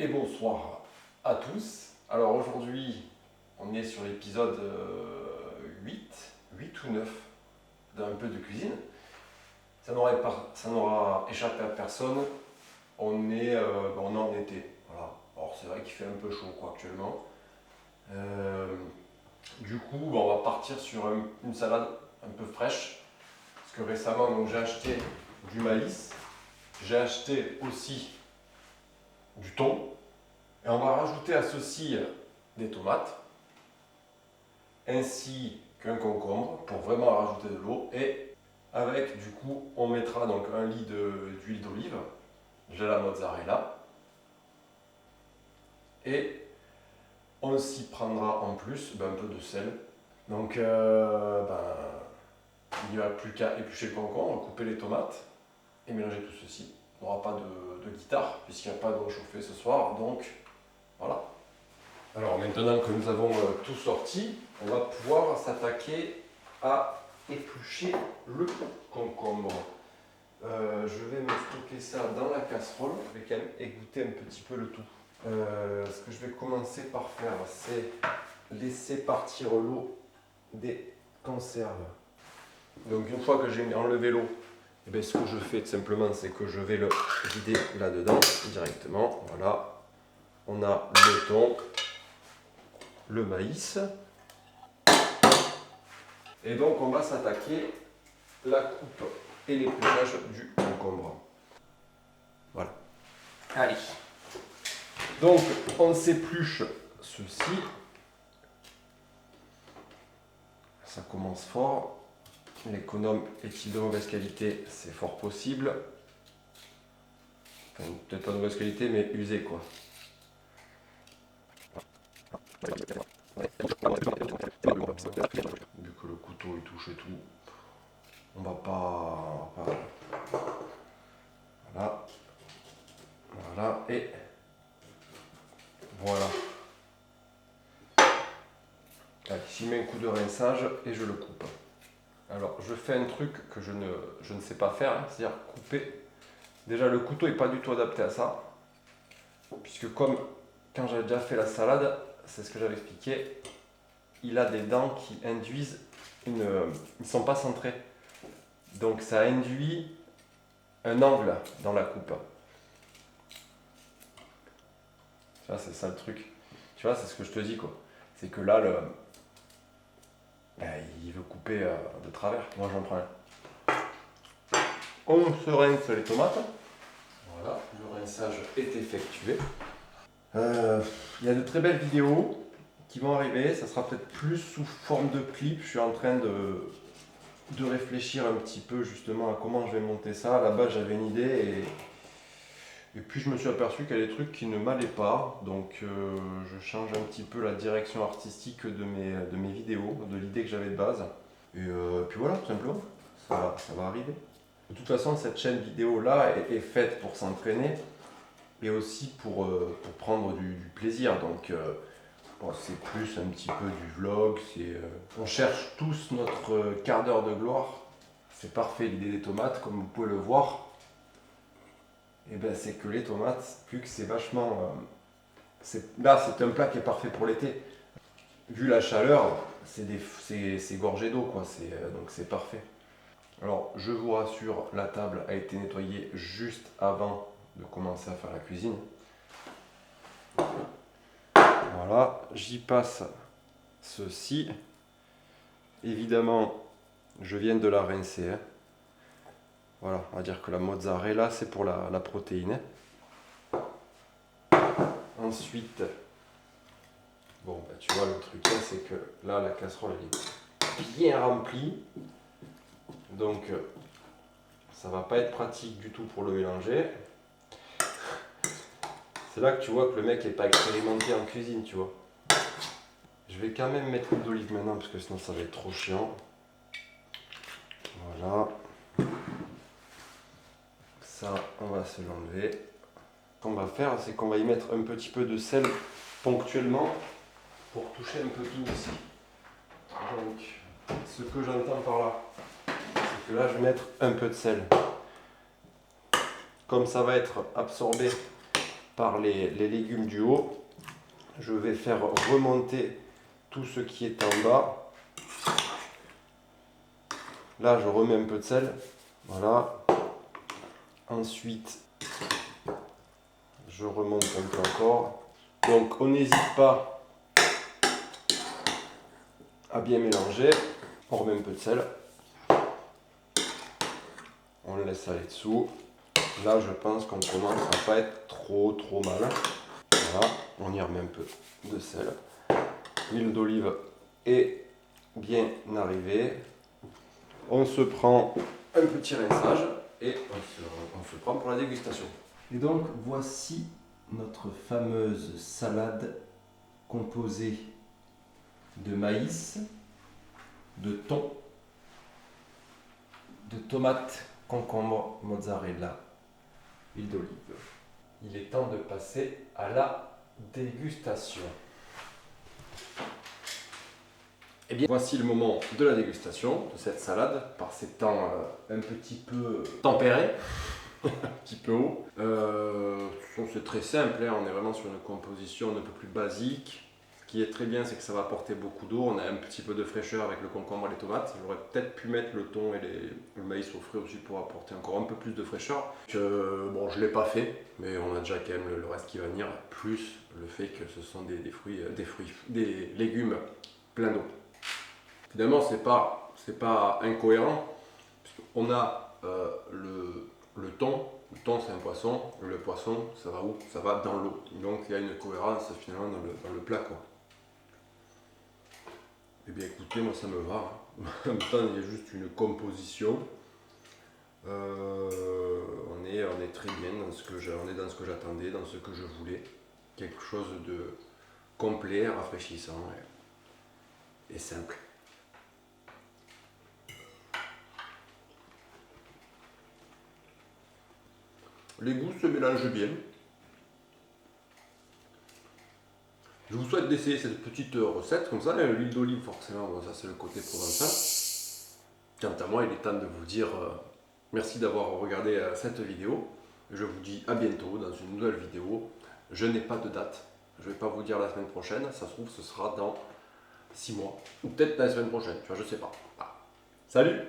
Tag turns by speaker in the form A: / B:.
A: Et bonsoir à tous. Alors aujourd'hui, on est sur l'épisode 8 ou 9 d'un peu de cuisine. Ça n'aura échappé à personne. On est en été. Voilà. Alors c'est vrai qu'il fait un peu chaud actuellement. Du coup, on va partir sur une salade un peu fraîche. Parce que récemment, j'ai acheté du maïs. J'ai acheté aussi du thon. Et on va rajouter à ceci des tomates, ainsi qu'un concombre pour vraiment rajouter de l'eau. Et avec, du coup, on mettra donc un lit d'huile d'olive, j'ai la mozzarella, et on s'y prendra en plus un peu de sel. Donc, il n'y a plus qu'à éplucher le concombre, couper les tomates et mélanger tout ceci. On n'aura pas de guitare puisqu'il n'y a pas d'eau chauffée ce soir, donc voilà. Alors maintenant que nous avons tout sorti, on va pouvoir s'attaquer à éplucher le concombre. Je vais me stocker ça dans la casserole, je vais quand même égoutter un petit peu le tout. Ce que je vais commencer par faire, c'est laisser partir l'eau des conserves. Donc une fois que j'ai enlevé l'eau, ce que je fais tout simplement, c'est que je vais le vider là-dedans directement. Voilà, on a le thon, le maïs. Et donc on va s'attaquer la coupe et l'épluchage du concombre. Voilà. Allez. Donc on s'épluche ceci. Ça commence fort. L'économe est-il de mauvaise qualité? C'est fort possible. Enfin, peut-être pas de mauvaise qualité, mais usé quoi. Vu que le couteau il touche et tout, on va pas... Voilà. Voilà. Et voilà. Allez, j'y mets un coup de rinçage et je le coupe. Alors, je fais un truc que je ne sais pas faire, c'est-à-dire couper. Déjà, le couteau n'est pas du tout adapté à ça. Puisque comme quand j'avais déjà fait la salade, c'est ce que j'avais expliqué, il a des dents qui induisent ils ne sont pas centrés. Donc ça induit un angle dans la coupe. Tu vois, c'est ça le truc. Tu vois, c'est ce que je te dis quoi. C'est que là, il veut couper de travers. Moi, j'en prends un. On se rince les tomates. Voilà, le rinçage est effectué. Il y a de très belles vidéos qui vont arriver. Ça sera peut-être plus sous forme de clip. Je suis en train de réfléchir un petit peu justement à comment je vais monter ça. À la base, j'avais une idée et puis je me suis aperçu qu'il y a des trucs qui ne m'allaient pas. Donc je change un petit peu la direction artistique de mes vidéos, de l'idée que j'avais de base. Et puis voilà, tout simplement, ça va arriver. De toute façon, cette chaîne vidéo-là est faite pour s'entraîner et aussi pour prendre du plaisir. Donc c'est plus un petit peu du vlog. On cherche tous notre quart d'heure de gloire. C'est parfait l'idée des tomates, comme vous pouvez le voir. Et c'est que les tomates, vu que c'est vachement... là, c'est un plat qui est parfait pour l'été. Vu la chaleur, c'est gorgé d'eau, quoi. Donc c'est parfait. Alors, je vous rassure, la table a été nettoyée juste avant de commencer à faire la cuisine. Voilà, j'y passe ceci. Évidemment, je viens de la rincer. Voilà, on va dire que la mozzarella, c'est pour la protéine. Ensuite, tu vois, le truc, c'est que là, la casserole, elle est bien remplie. Donc, ça va pas être pratique du tout pour le mélanger. C'est là que tu vois que le mec n'est pas expérimenté en cuisine, tu vois. Je vais quand même mettre l'huile d'olive maintenant, parce que sinon ça va être trop chiant. Voilà. Ça, on va se l'enlever. Ce qu'on va faire, c'est qu'on va y mettre un petit peu de sel ponctuellement pour toucher un peu tout aussi. Donc, ce que j'entends par là, c'est que là, je vais mettre un peu de sel. Comme ça va être absorbé par les légumes du haut. Je vais faire remonter tout ce qui est en bas. Là, je remets un peu de sel. Voilà. Ensuite, je remonte un peu encore. Donc, on n'hésite pas à bien mélanger. On remet un peu de sel. On le laisse aller dessous. Là, je pense qu'on commence à pas être trop mal. Voilà, on y remet un peu de sel. L'huile d'olive est bien arrivée. On se prend un petit rinçage et on se prend pour la dégustation. Et donc, voici notre fameuse salade composée de maïs, de thon, de tomates, concombre, mozzarella, huile d'olive. Il est temps de passer à la dégustation. Et bien, voici le moment de la dégustation de cette salade, par ces temps un petit peu tempérés, un petit peu haut. C'est très simple, hein, on est vraiment sur une composition un peu plus basique. Ce qui est très bien, c'est que ça va apporter beaucoup d'eau. On a un petit peu de fraîcheur avec le concombre et les tomates. J'aurais peut-être pu mettre le thon et le maïs au frais aussi pour apporter encore un peu plus de fraîcheur. Bon, je ne l'ai pas fait, mais on a déjà quand même le reste qui va venir, plus le fait que ce sont des légumes pleins d'eau. Finalement, c'est pas incohérent. On a le thon. Le thon, c'est un poisson. Le poisson, ça va où? Ça va dans l'eau. Donc, il y a une cohérence finalement dans le plat, quoi. Eh bien, écoutez, moi, ça me va. Hein. En même temps, il y a juste une composition. On est très bien dans ce que j'attendais, dans ce que je voulais. Quelque chose de complet, rafraîchissant et simple. Les goûts se mélangent bien. Je vous souhaite d'essayer cette petite recette comme ça. L'huile d'olive, forcément, bon, ça c'est le côté provençal. Quant à moi, il est temps de vous dire merci d'avoir regardé cette vidéo. Je vous dis à bientôt dans une nouvelle vidéo. Je n'ai pas de date. Je ne vais pas vous dire la semaine prochaine. Ça se trouve, ce sera dans 6 mois. Ou peut-être la semaine prochaine. Tu vois, je ne sais pas. Voilà. Salut!